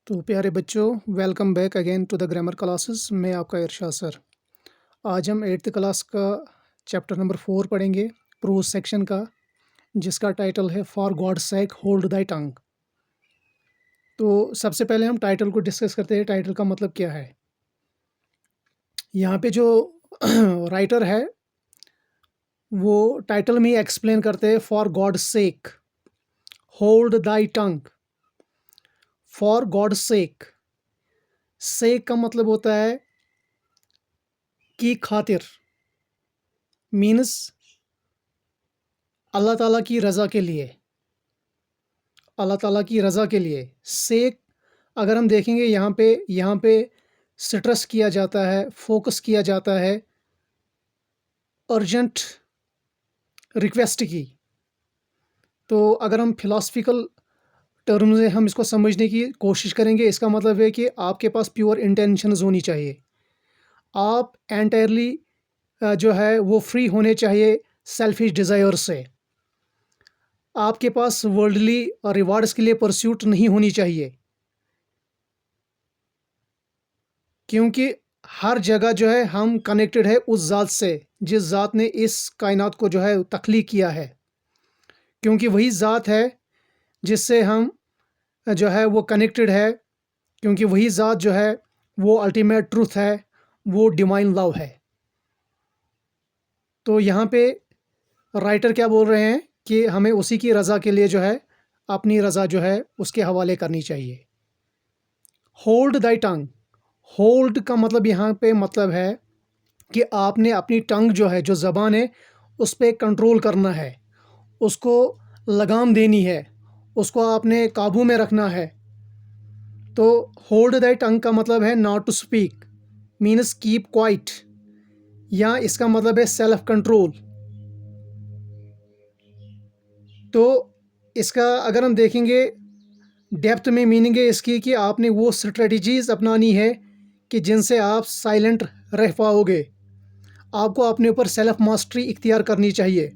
तो प्यारे बच्चों, welcome back again to the grammar classes. मैं आपका इरशाद सर। आज हम 8th क्लास का चैप्टर नंबर 4 पढ़ेंगे, प्रोज सेक्शन का, जिसका टाइटल है for God sake hold thy टंग। तो सबसे पहले हम टाइटल को डिस्कस करते हैं। टाइटल का मतलब क्या है। यहाँ पे जो राइटर है वो टाइटल में ही एक्सप्लेन करते हैं, for God sake hold thy tongue. For God sake, sake का मतलब होता है की खातिर, मीन्स अल्लाह ताला की रज़ा के लिए, अल्लाह ताला की रज़ा के लिए। सेक अगर हम देखेंगे यहाँ पे स्ट्रेस किया जाता है, फोकस किया जाता है अर्जेंट रिक्वेस्ट की। तो अगर हम फिलॉसफिकल टर्म में हम इसको समझने की कोशिश करेंगे, इसका मतलब है कि आपके पास प्योर इंटेंशंस होनी चाहिए। आप एंटायरली जो है वो फ्री होने चाहिए सेल्फिश डिज़ायर से। आपके पास वर्ल्डली रिवार्ड्स के लिए परस्यूट नहीं होनी चाहिए, क्योंकि हर जगह जो है हम कनेक्टेड है उस ज़ात से जिस ज़ात ने इस कायनात को जो है तख्लीक किया है, क्योंकि वही ज़ात है जिससे हम जो है वो कनेक्टेड है, क्योंकि वही ज़ात जो है वो अल्टीमेट ट्रूथ है, वो डिवाइन लव है। तो यहाँ पे राइटर क्या बोल रहे हैं कि हमें उसी की रज़ा के लिए जो है अपनी रज़ा जो है उसके हवाले करनी चाहिए। होल्ड दाई टंग, होल्ड का मतलब यहाँ पे मतलब है कि आपने अपनी टंग जो है, जो ज़बान है, उस पर कंट्रोल करना है, उसको लगाम देनी है, उसको आपने काबू में रखना है। तो होल्ड दाई टंग का मतलब है not to speak, means keep quiet, या इसका मतलब है सेल्फ कंट्रोल। तो इसका अगर हम देखेंगे डेप्थ में, मीनिंग है इसकी कि आपने वो स्ट्रेटजीज़ अपनानी है कि जिनसे आप साइलेंट रह पाओगे। आपको अपने ऊपर सेल्फ मास्टरी इख्तियार करनी चाहिए।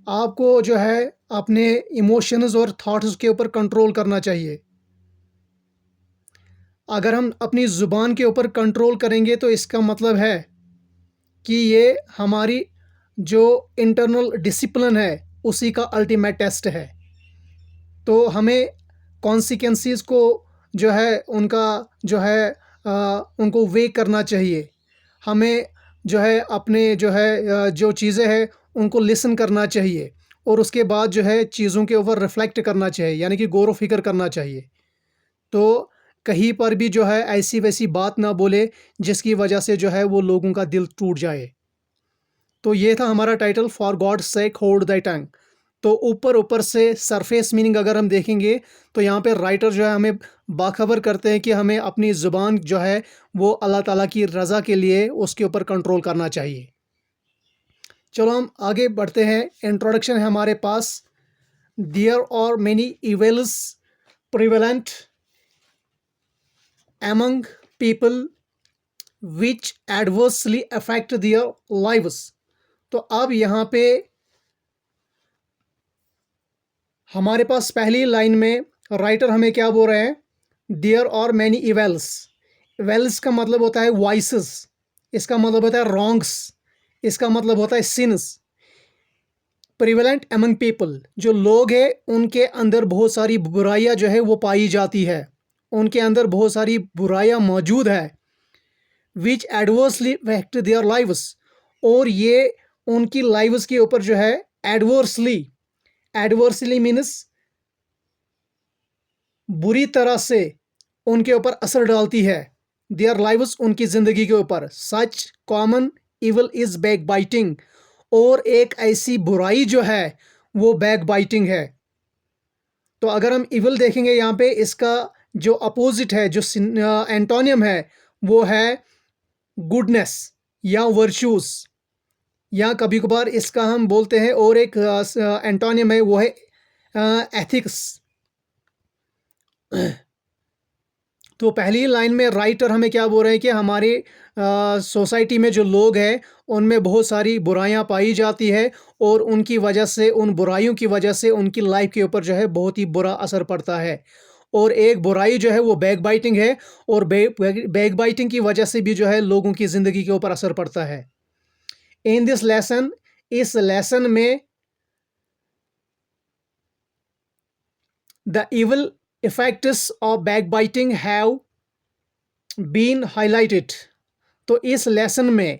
आपको जो है अपने इमोशंस और थॉट्स के ऊपर कंट्रोल करना चाहिए। अगर हम अपनी ज़ुबान के ऊपर कंट्रोल करेंगे तो इसका मतलब है कि ये हमारी जो इंटरनल डिसिप्लिन है उसी का अल्टीमेट टेस्ट है। तो हमें कॉन्सिक्वेंसेस को जो है उनका जो है उनको वे करना चाहिए। हमें जो है अपने जो है जो चीज़ें हैं उनको लिसन करना चाहिए, और उसके बाद जो है चीज़ों के ऊपर रिफ्लेक्ट करना चाहिए, यानी कि गौर व फिक्र करना चाहिए। तो कहीं पर भी जो है ऐसी वैसी बात ना बोले जिसकी वजह से जो है वो लोगों का दिल टूट जाए। तो ये था हमारा title, for God sake hold the tongue. तो ऊपर ऊपर से सरफेस मीनिंग अगर हम देखेंगे तो यहाँ पे राइटर जो है हमें बाखबर करते हैं कि हमें अपनी ज़ुबान जो है वो अल्लाह ताला की रज़ा के लिए उसके ऊपर कंट्रोल करना चाहिए। चलो हम आगे बढ़ते हैं। इंट्रोडक्शन है हमारे पास। There are many evils prevalent among people which adversely affect their lives। तो अब यहाँ पे हमारे पास पहली लाइन में राइटर हमें क्या बोल रहे हैं, there are many evils. Evils का मतलब होता है वाइसेस, इसका मतलब होता है रॉन्ग्स, इसका मतलब होता है सिंस। प्रिवेलेंट एमंग पीपल, जो लोग हैं उनके अंदर बहुत सारी बुराइयां जो है वो पाई जाती है, उनके अंदर बहुत सारी बुराइयां मौजूद है। विच एडवर्सली इफेक्ट देयर लाइव्स, और ये उनकी लाइव्स के ऊपर जो है एडवर्सली, एडवर्सली मीन्स बुरी तरह से उनके ऊपर असर डालती है। देयर लाइव्स, उनकी ज़िंदगी के ऊपर। Such common evil is backbiting, और एक ऐसी बुराई जो है वो बैक बाइटिंग है। तो अगर हम इवल देखेंगे यहाँ पे, इसका जो अपोजिट है, जो एंटोनियम है, वो है गुडनेस या वर्चूस, या कभी कभार इसका हम बोलते हैं और एक एंटोनियम है, वो है एथिक्स। तो पहली लाइन में राइटर हमें क्या बोल रहे हैं कि हमारी सोसाइटी में जो लोग हैं उनमें बहुत सारी बुराइयां पाई जाती है, और उनकी वजह से, उन बुराइयों की वजह से उनकी लाइफ के ऊपर जो है बहुत ही बुरा असर पड़ता है। और एक बुराई जो है वो बैक बाइटिंग है, और बैक बाइटिंग की वजह से भी जो है लोगों की ज़िंदगी के ऊपर असर पड़ता है। इन दिस लेसन, इस लेसन में the evil effects of back biting have been highlighted. तो इस लेसन में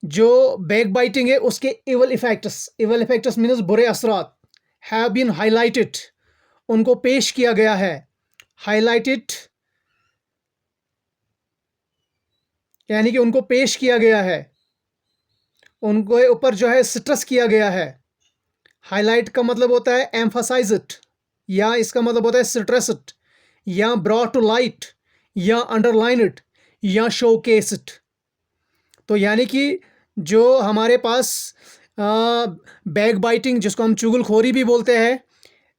जो बैक बाइटिंग है उसके इवल इफेक्ट्स मीन्स बुरे असरात, हैव बीन हाईलाइटेड, उनको पेश किया गया है। हाईलाइटेड यानी कि उनको पेश किया गया है, उनके ऊपर जो है स्ट्रेस किया गया है। हाईलाइट का मतलब होता है एम्फसाइज इट, या इसका मतलब होता है स्ट्रेस इट, या ब्रॉट टू लाइट, या अंडरलाइन इट, या शोकेस इट। तो यानी कि जो हमारे पास बैक बाइटिंग, जिसको हम चुगलखोरी भी बोलते हैं,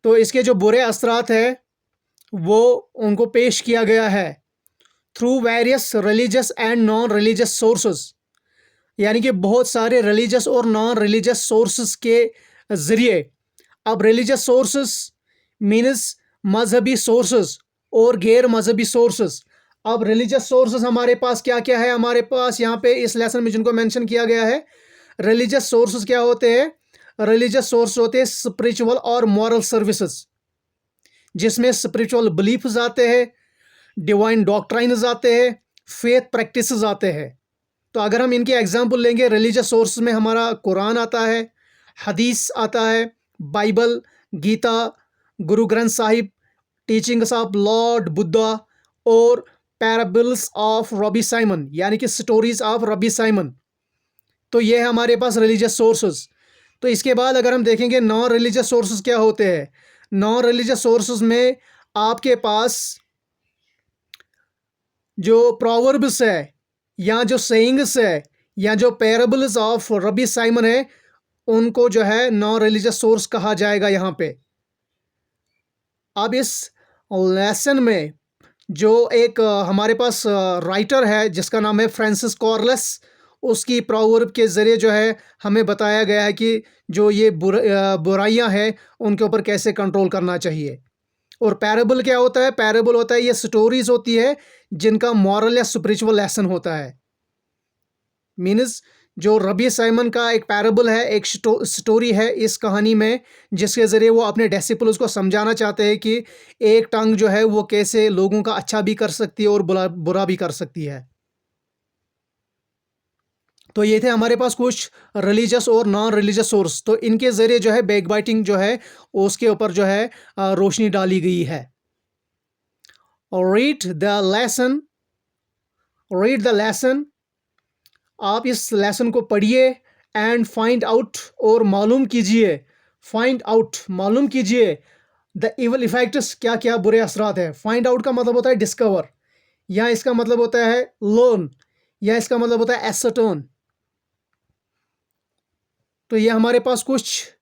तो इसके जो बुरे असरात है वो उनको पेश किया गया है through various religious and non religious sources. यानी कि बहुत सारे रिलीजियस और नॉन रिलीजियस सोर्सेस के ज़रिए। अब रिलीजियस सोर्सेस मीन्स मजहबी सोर्सेस और गैर मजहबी सोर्सेस। अब रिलीजियस सोर्सेस हमारे पास क्या क्या है, हमारे पास यहाँ पे इस लेसन में जिनको मेंशन किया गया है, रिलीजियस सोर्सेस क्या होते हैं? रिलीजियस सोर्स होते हैं स्पिरिचुअल और मॉरल सर्विसेज, जिसमें स्पिरिचुअल बिलीफ्स आते हैं, डिवाइन डॉक्ट्राइन्स आते हैं, फेथ प्रैक्टिसेस आते हैं। तो अगर हम इनके एग्जाम्पल लेंगे, रिलीजियस सोर्स में हमारा कुरान आता है, हदीस आता है, Bible, Gita, Guru Granth Sahib, teachings of Lord Buddha, और पैराबल्स ऑफ रबी साइमन, यानी कि स्टोरीज ऑफ रबी साइमन। तो ये है हमारे पास रिलीजियस सोर्सेज। तो इसके बाद अगर हम देखेंगे नॉन रिलीजियस सोर्सेज क्या होते हैं, नॉन रिलीजियस सोर्सेज में आपके पास जो प्रोवर्ब्स है, या जो सेइंग्स है, या जो पैराबल्स ऑफ रबी साइमन है, उनको जो है नॉन रिलीजियस सोर्स कहा जाएगा यहाँ पे। अब इस लेसन में जो एक हमारे पास राइटर है जिसका नाम है फ्रांसिस कॉर्लेस, उसकी प्रोवर्ब के ज़रिए जो है हमें बताया गया है कि जो ये बुराइयां हैं उनके ऊपर कैसे कंट्रोल करना चाहिए। और पैराबल क्या होता है? पैराबल होता है ये स्टोरीज होती है जिनका मॉरल या स्पिरिचुअल लेसन होता है। मीन्स जो रबी साइमन का एक पैराबल है, एक स्टोरी है इस कहानी में, जिसके ज़रिए वो अपने डिसिपल्स को समझाना चाहते हैं कि एक टंग जो है वो कैसे लोगों का अच्छा भी कर सकती है और बुरा भी कर सकती है। तो ये थे हमारे पास कुछ रिलीजियस और नॉन रिलीजियस सोर्स। तो इनके ज़रिए जो है बैक बाइटिंग जो है उसके ऊपर जो है रोशनी डाली गई है। Read the lesson, read the lesson, आप इस लेसन को पढ़िए, एंड फाइंड आउट, और मालूम कीजिए, फाइंड आउट मालूम कीजिए, द इवल इफेक्ट्स, क्या क्या बुरे असरात है। फाइंड आउट का मतलब होता है डिस्कवर, या इसका मतलब होता है लर्न, या इसका मतलब होता है एसर्टन। तो ये हमारे पास कुछ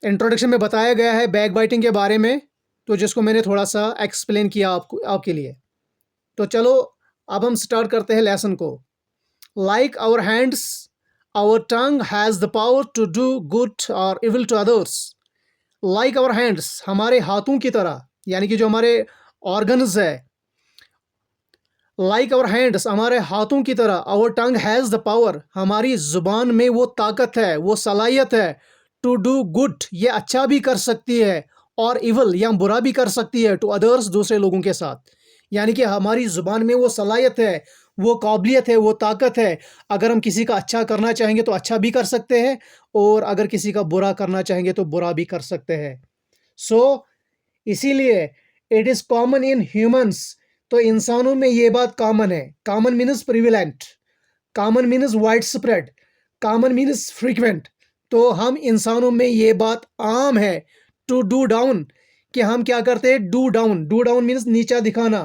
इंट्रोडक्शन में बताया गया है बैक बाइटिंग के बारे में, तो जिसको मैंने थोड़ा सा एक्सप्लेन किया आपके लिए। तो चलो अब हम स्टार्ट करते हैं लेसन को। Like our hands, our tongue has the power to do good और evil to others. Like our hands, हमारे हाथों की तरह, यानी कि जो हमारे ऑर्गन्स है, लाइक आवर हैंड्स, हमारे हाथों की तरह, our tongue has the power, हमारी ज़ुबान में वो ताकत है, वो सलाहियत है, टू डू गुड, ये अच्छा भी कर सकती है, और इवल, या बुरा भी कर सकती है, टू अदर्स, दूसरे लोगों के साथ। यानी कि हमारी ज़ुबान में वो सलाहियत है, वो काबिलियत है, वो ताकत है। अगर हम किसी का अच्छा करना चाहेंगे तो अच्छा भी कर सकते हैं, और अगर किसी का बुरा करना चाहेंगे तो बुरा भी कर सकते हैं। सो इसीलिए it is common in humans, तो इंसानों में ये बात कॉमन है। Common means prevalent, common means wide spread, common means frequent. तो हम इंसानों में ये बात आम है, टू डू डाउन, कि हम क्या करते हैं? Do down, do down means नीचा दिखाना,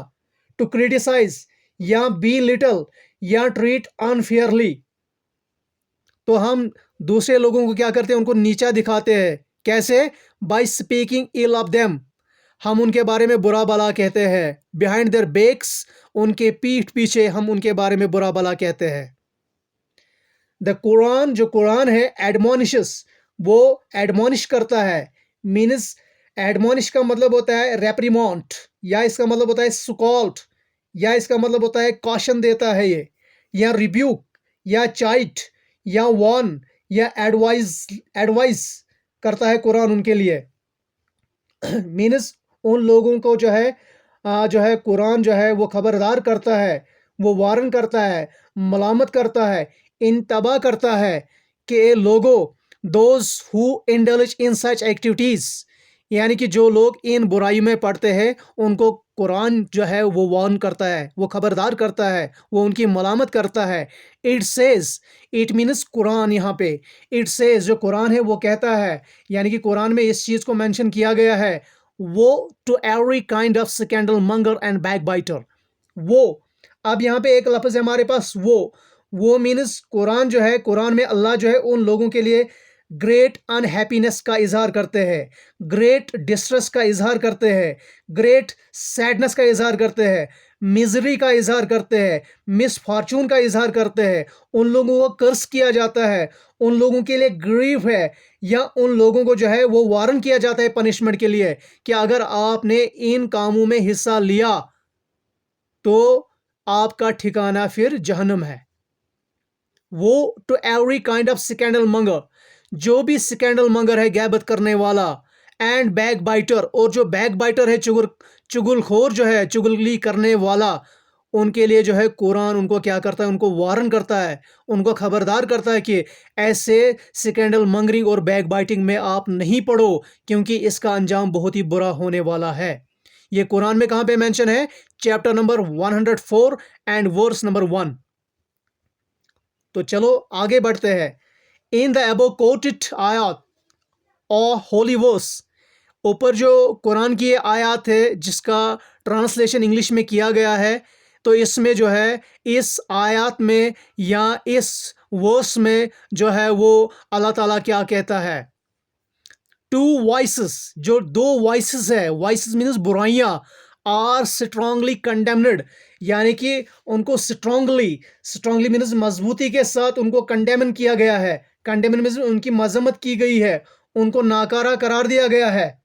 टू क्रिटिसाइज, या बी लिटल, या ट्रीट अनफेयरली। तो हम दूसरे लोगों को क्या करते हैं? उनको नीचा दिखाते हैं। कैसे? By speaking ill of them, हम उनके बारे में बुरा भला कहते हैं। बिहाइंड देयर बैक्स, उनके पीठ पीछे हम उनके बारे में बुरा भला कहते हैं। द कुरान, जो कुरान है, एडमोनिशस, वो एडमोनिश करता है, मीन्स एडमोनिश का मतलब होता है रेप्रिमॉन्ट, या इसका मतलब होता है सुकॉल्ट, या इसका मतलब होता है कॉशन देता है ये, या रिब्यूक, या चाइट, या वॉर्न, या एडवाइस एडवाइस करता है कुरान उनके लिए। मीन्स उन लोगों को जो है कुरान जो है वो खबरदार करता है, वो वारन करता है, मलामत करता है, इंतबा करता है कि लोगों, those who indulge in such activities, यानी कि जो लोग इन बुराई में पड़ते हैं उनको कुरान जो है वो वार्न करता है, वो खबरदार करता है, वो उनकी मलामत करता है। It says, it means Quran यहाँ पे, इट सेज जो कुरान है वो कहता है, यानी कि कुरान में इस चीज़ को मेंशन किया गया है, वो to every kind of scandal monger and back biter. वो, अब यहाँ पे एक लफ्ज़ है हमारे पास वो मीन्स कुरान जो है, कुरान में अल्लाह जो है उन लोगों के लिए ग्रेट अनहैप्पीनेस का इजहार करते हैं, ग्रेट डिस्ट्रेस का इजहार करते हैं, ग्रेट सैडनेस का इजहार करते हैं, मिजरी का इजहार करते हैं, मिसफॉर्चून का इजहार करते हैं। उन लोगों को कर्स किया जाता है, उन लोगों के लिए ग्रीफ है, या उन लोगों को जो है वो वारन किया जाता है पनिशमेंट के लिए कि अगर आपने इन कामों में हिस्सा लिया तो आपका ठिकाना फिर जहन्नम है। वो to every kind of scandal monger, जो भी स्कैंडल मंगर है, गैबत करने वाला, एंड बैक बाइटर, और जो बैक बाइटर है, चुगलखोर जो है, चुगली करने वाला, उनके लिए जो है कुरान उनको क्या करता है, उनको वारन करता है, उनको खबरदार करता है कि ऐसे स्कैंडल मंगरिंग और बैक बाइटिंग में आप नहीं पड़ो, क्योंकि इसका अंजाम बहुत ही बुरा होने वाला है। ये कुरान में कहाँ पे मेंशन है? Chapter number 104 and verse number 1। तो चलो आगे बढ़ते हैं। इन द अबव कोटेड आयात और होली वर्स, ऊपर जो कुरान की ये आयत है जिसका ट्रांसलेशन इंग्लिश में किया गया है, तो इसमें जो है इस आयत में या इस वर्स में जो है वो अल्लाह ताला क्या कहता है? टू वॉइसेस, जो दो वॉइसेस है, वॉइसेस मीन्स बुराइयां, आर स्ट्रांगली कंडेम्नड, यानी कि उनको स्ट्रांगली मीन्स मजबूती के साथ उनको कंडेमन किया गया है। कंडेमन मीन्स उनकी मजम्मत की गई है, उनको नाकारा करार दिया गया है।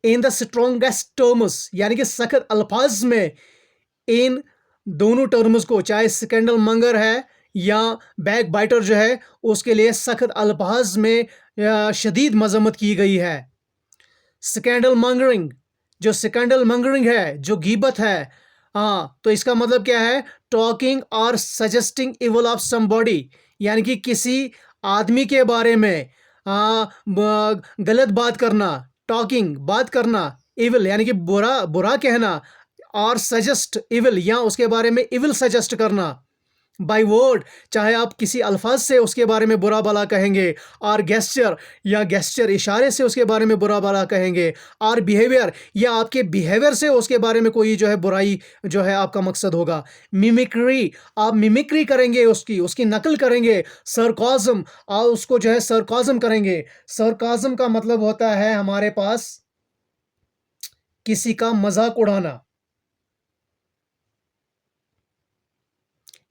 इन द स्ट्रॉन्गेस्ट टर्म्स, यानी कि सख्त अल्फाज में इन दोनों टर्म्स को, चाहे स्कैंडल मंगर है या बैक बाइटर जो है, उसके लिए सख्त अल्फाज में शदीद मजम्मत की गई है। स्कैंडल मंगरिंग, जो स्कैंडल मंगरिंग है, जो गीबत है, हाँ, तो इसका मतलब क्या है? टॉकिंग और सजेस्टिंग इवल ऑफ समबॉडी, यानी कि किसी आदमी के बारे में गलत बात करना, टॉकिंग बात करना, इविल यानी कि बुरा बुरा कहना, और सजेस्ट इविल, या उसके बारे में इविल सजेस्ट करना बाय वर्ड, चाहे आप किसी अल्फाज से उसके बारे में बुरा भला कहेंगे, और गेस्चर, या गेस्चर इशारे से उसके बारे में बुरा भला कहेंगे, और बिहेवियर, या आपके बिहेवियर से उसके बारे में कोई जो है बुराई जो है आपका मकसद होगा। मिमिक्री, आप मिमिक्री करेंगे, उसकी नकल करेंगे। सरकाज़म, आप उसको जो है सरकाज़म करेंगे। सरकाज़म का मतलब होता है हमारे पास किसी का मजाक उड़ाना।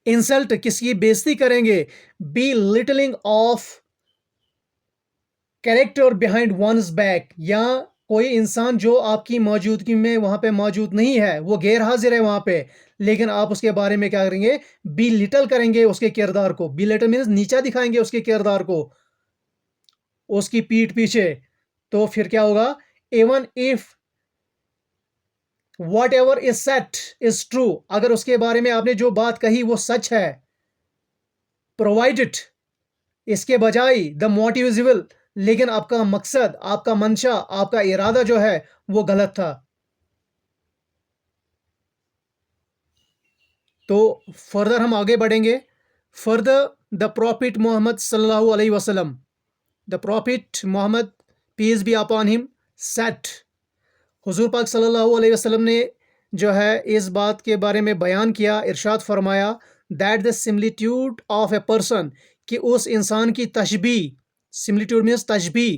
इंसल्ट, किसी की बेइज्जती करेंगे। Belittling of character behind one's back, या कोई इंसान जो आपकी मौजूदगी में वहां पे मौजूद नहीं है, वो गैर हाजिर है वहां पे, लेकिन आप उसके बारे में क्या करेंगे? बी लिटल करेंगे उसके किरदार को। बी लिटल मीन्स नीचा दिखाएंगे उसके किरदार को उसकी पीठ पीछे। तो फिर क्या होगा? Even if what ever is set is true, अगर उसके बारे में आपने जो बात कही वो सच है, प्रोवाइडेड, इसके बजाय द मोटिव इज इविल, लेकिन आपका मकसद, आपका मंशा, आपका इरादा जो है वो गलत था। तो फर्दर हम आगे बढ़ेंगे। फर्दर द प्रॉफिट मोहम्मद सल्लल्लाहु अलैहि वसल्लम, the prophet Muhammad peace be upon him said, हुजूर पाक सल्लल्लाहु अलैहि वसल्लम ने जो है इस बात के बारे में बयान किया, इरशाद फरमाया, that the similitude of a person, कि उस इंसान की तशबी, सिमिलिट्यूड मीन्स तशबी,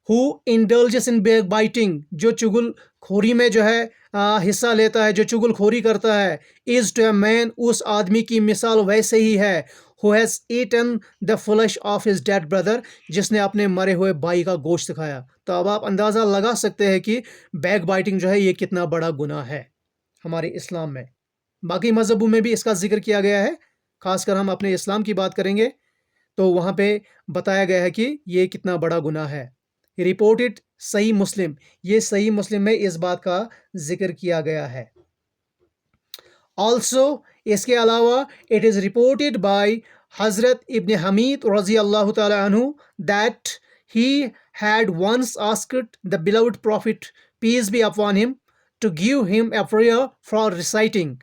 who indulges in backbiting, जो चुगल खोरी में जो है हिस्सा लेता है, जो चुगल खोरी करता है, इज टू ए मैन, उस आदमी की मिसाल वैसे ही है, who has eaten the flesh of his dead brother, जिसने अपने मरे हुए भाई का गोश्त खाया। तो अब आप अंदाज़ा लगा सकते हैं कि बैक बाइटिंग जो है ये कितना बड़ा गुनाह है हमारे इस्लाम में। बाकी मज़हबों में भी इसका जिक्र किया गया है, खासकर हम अपने इस्लाम की बात करेंगे तो वहाँ पे बताया गया है कि ये कितना बड़ा गुनाह है। रिपोर्टेड सही मुस्लिम, ये सही मुस्लिम में इस बात का जिक्र किया गया है। ऑल्सो इसके अलावा इट इज़ रिपोर्टेड बाय हज़रत इब्न हमीद रज़ी अल्लाह ताला अन्हु that he had once asked the beloved prophet peace be upon him to give him a prayer for reciting।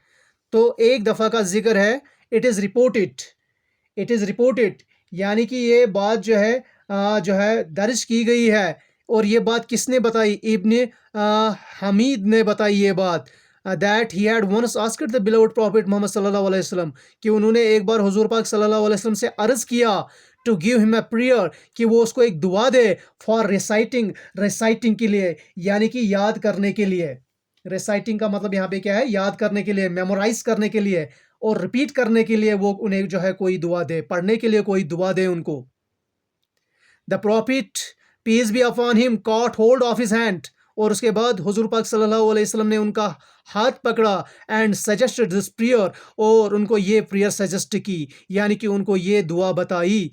तो एक दफ़ा का जिक्र है, इट इज़ रिपोर्टेड यानी कि ये बात जो है दर्ज की गई है। और ये बात किसने बताई? इब्न हमीद ने बताई ये बात, that he had once asked the beloved prophet Muhammad सल्लल्लाहु अलैहि वसल्लम, कि उन्होंने एक बार हुजूर पाक सल्लल्लाहु अलैहि वसल्लम से अर्ज़ किया to give him a prayer, कि वो उसको एक दुआ दे फॉर रिसाइटिंग के लिए, यानी कि याद करने के लिए। रिसाइटिंग का मतलब यहाँ पे क्या है? याद करने के लिए, मेमोराइज करने के लिए और रिपीट करने के लिए वो उन्हें जो है कोई दुआ दे, पढ़ने के लिए कोई दुआ दे उनको। The prophet peace be upon him caught hold of his hand, और उसके बाद हुजूर पाक सल्लल्लाहु अलैहि वसल्लम ने उनका हाथ पकड़ा एंड सजेस्टेड दिस प्रेयर, और उनको ये प्रेयर सजेस्ट की, यानी कि उनको ये दुआ बताई,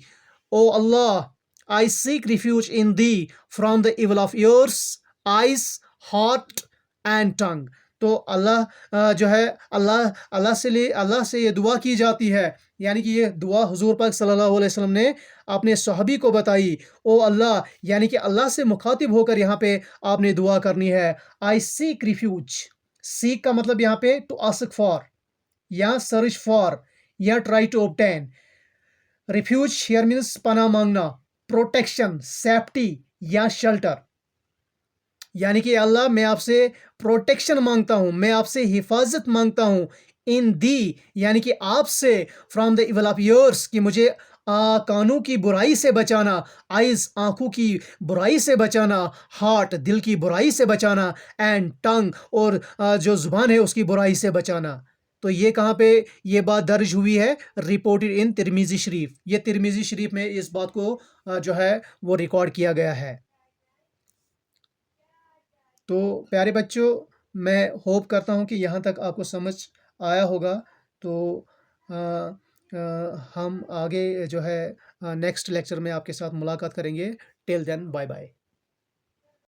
O Allah I seek refuge in thee from the evil of ears, eyes, heart and tongue. तो जो है अल्लाह से ये दुआ की जाती है, यानी कि ये दुआ हुजूर पाक सल्लल्लाहु अलैहि वसल्लम ने अपने सहाबी को बताई। ओ अल्लाह, यानी कि अल्लाह से मुखातिब होकर यहाँ पे आपने दुआ करनी है। आई सीक रिफ्यूज, सीक का मतलब यहाँ पे टू आस्क फॉर या सर्च फॉर या try to obtain. Refuge here means पनाह मांगना, प्रोटेक्शन, सेफ्टी या शेल्टर, यानी कि अल्लाह मैं आपसे प्रोटेक्शन मांगता हूँ, मैं आपसे हिफाजत मांगता हूँ, इन दी यानी कि आपसे, from the evil of yours कि मुझे कानों की बुराई से बचाना, आइज आंखों की बुराई से बचाना, हार्ट दिल की बुराई से बचाना, एंड टंग और जो जुबान है उसकी बुराई से बचाना। तो ये कहाँ पे ये बात दर्ज हुई है? रिपोर्टेड इन तिरमिज़ी शरीफ। ये तिरमिज़ी शरीफ में इस बात को जो है वो रिकॉर्ड किया गया है। तो प्यारे बच्चों, मैं होप करता हूँ कि यहाँ तक आपको समझ आया होगा। तो अ, हम आगे जो है नेक्स्ट लेक्चर में आपके साथ मुलाकात करेंगे। Till then bye bye.